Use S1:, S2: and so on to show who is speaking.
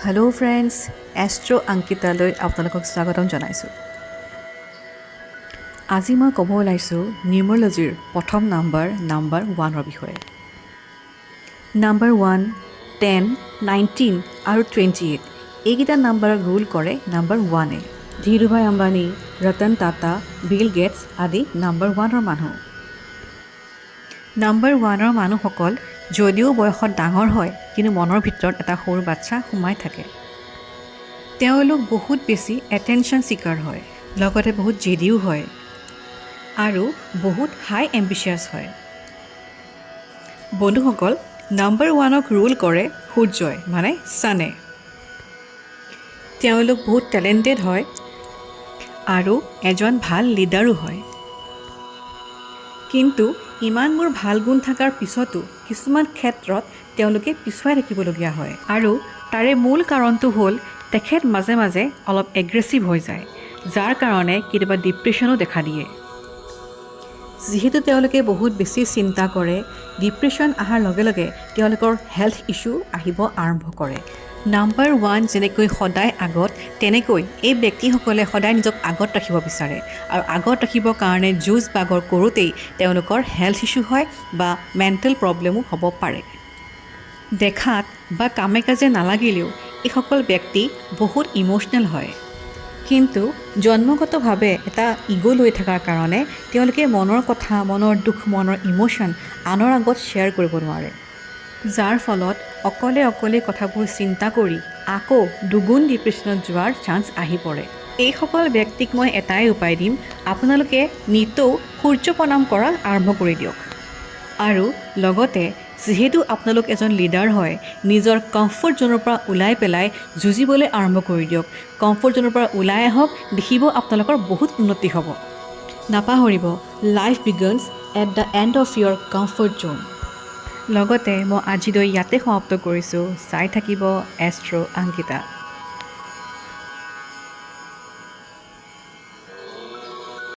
S1: Hello' friends, astro' অংকিতালৈ আপোনালোকক স্বাগতম জনাইছোঁ। আজি মই ক'ব ওলাইছোঁ নিউমৰলজিৰ প্ৰথম নাম্বাৰ 1ৰ বিষয়ে। নাম্বাৰ 1, 10, 19 আৰু 28 এইকেইটা নাম্বাৰক ৰুল কৰে নাম্বাৰ 1এ। ধীৰুভাই আম্বানী, ৰতন টাটা, বিল গেটছ আদি নাম্বাৰ 1ৰ মানুহ। নাম্বাৰ 1ৰ মানুহসকল যদিও বয়সত ডাঙৰ হয়, কিন্তু মনৰ ভিতৰত এটা সৰু বাচ্চা সোমাই থাকে। তেওঁলোক বহুত বেছি এটেনশ্যন চিকাৰ হয়, লগতে বহুত জেদিও হয় আৰু বহুত হাই এম্বিচিয়াছ হয়। বন্ধুসকল, নাম্বাৰ 1ক ৰুল কৰে সূৰ্যই মানে ছানে। তেওঁলোক বহুত টেলেণ্টেড হয় আৰু এজন ভাল লিডাৰো হয়। কিন্তু ইমানবোৰ ভাল গুণ থকাৰ পিছতো কিছুমান ক্ষেত্ৰত তেওঁলোকে পিছুৱাই থাকিবলগীয়া হয় আৰু তাৰে মূল কাৰণটো হ'ল তেখেত মাজে মাজে অলপ এগ্ৰেছিভ হৈ যায়, যাৰ কাৰণে কেতিয়াবা ডিপ্ৰেশ্যনো দেখা দিয়ে। যিহেতু তেওঁলোকে বহুত বেছি চিন্তা কৰে, ডিপ্ৰেশ্যন অহাৰ লগে লগে তেওঁলোকৰ হেল্থ ইছ্যু আহিব আৰম্ভ কৰে। নাম্বাৰ 1 যেনেকৈ সদায় আগত, তেনেকৈ এই ব্যক্তিসকলে সদায় নিজক আগত ৰাখিব বিচাৰে আৰু আগত ৰাখিবৰ কাৰণে যুঁজ বাগৰ কৰোঁতেই তেওঁলোকৰ হেল্থ ইছ্যু হয় বা মেণ্টেল প্ৰব্লেমো হ'ব পাৰে। দেখাত বা কামে কাজে নালাগিলেও এইসকল ব্যক্তি বহুত ইম'চনেল হয়, কিন্তু জন্মগতভাৱে এটা ইগ' লৈ থকাৰ কাৰণে তেওঁলোকে মনৰ কথা, মনৰ দুখ, মনৰ ইম'শ্যন আনৰ আগত শ্বেয়াৰ কৰিব নোৱাৰে, যাৰ ফলত অকলে অকলে কথাবোৰ চিন্তা কৰি আকৌ দুগুণ ডিপ্ৰেশ্যনত যোৱাৰ চান্স আহি পৰে। এইসকল ব্যক্তিক মই এটাই উপায় দিম, আপোনালোকে নিতৌ সূৰ্য প্ৰণাম কৰা আৰম্ভ কৰি দিয়ক। আৰু লগতে যিহেতু আপোনালোক এজন লিডাৰ হয়, নিজৰ কমফৰ্ট জ'নৰ পৰা ওলাই পেলাই যুঁজিবলৈ আৰম্ভ কৰি দিয়ক। কমফৰ্ট জ'নৰ পৰা ওলাই আহক, দেখিব আপোনালোকৰ বহুত উন্নতি হ'ব। নাপাহৰিব, life begins at the and of your comfort zone. লগতে মই আজিলৈ ইয়াতে সমাপ্ত কৰিছোঁ। চাই থাকিব এষ্ট্ৰ' অংকিতা।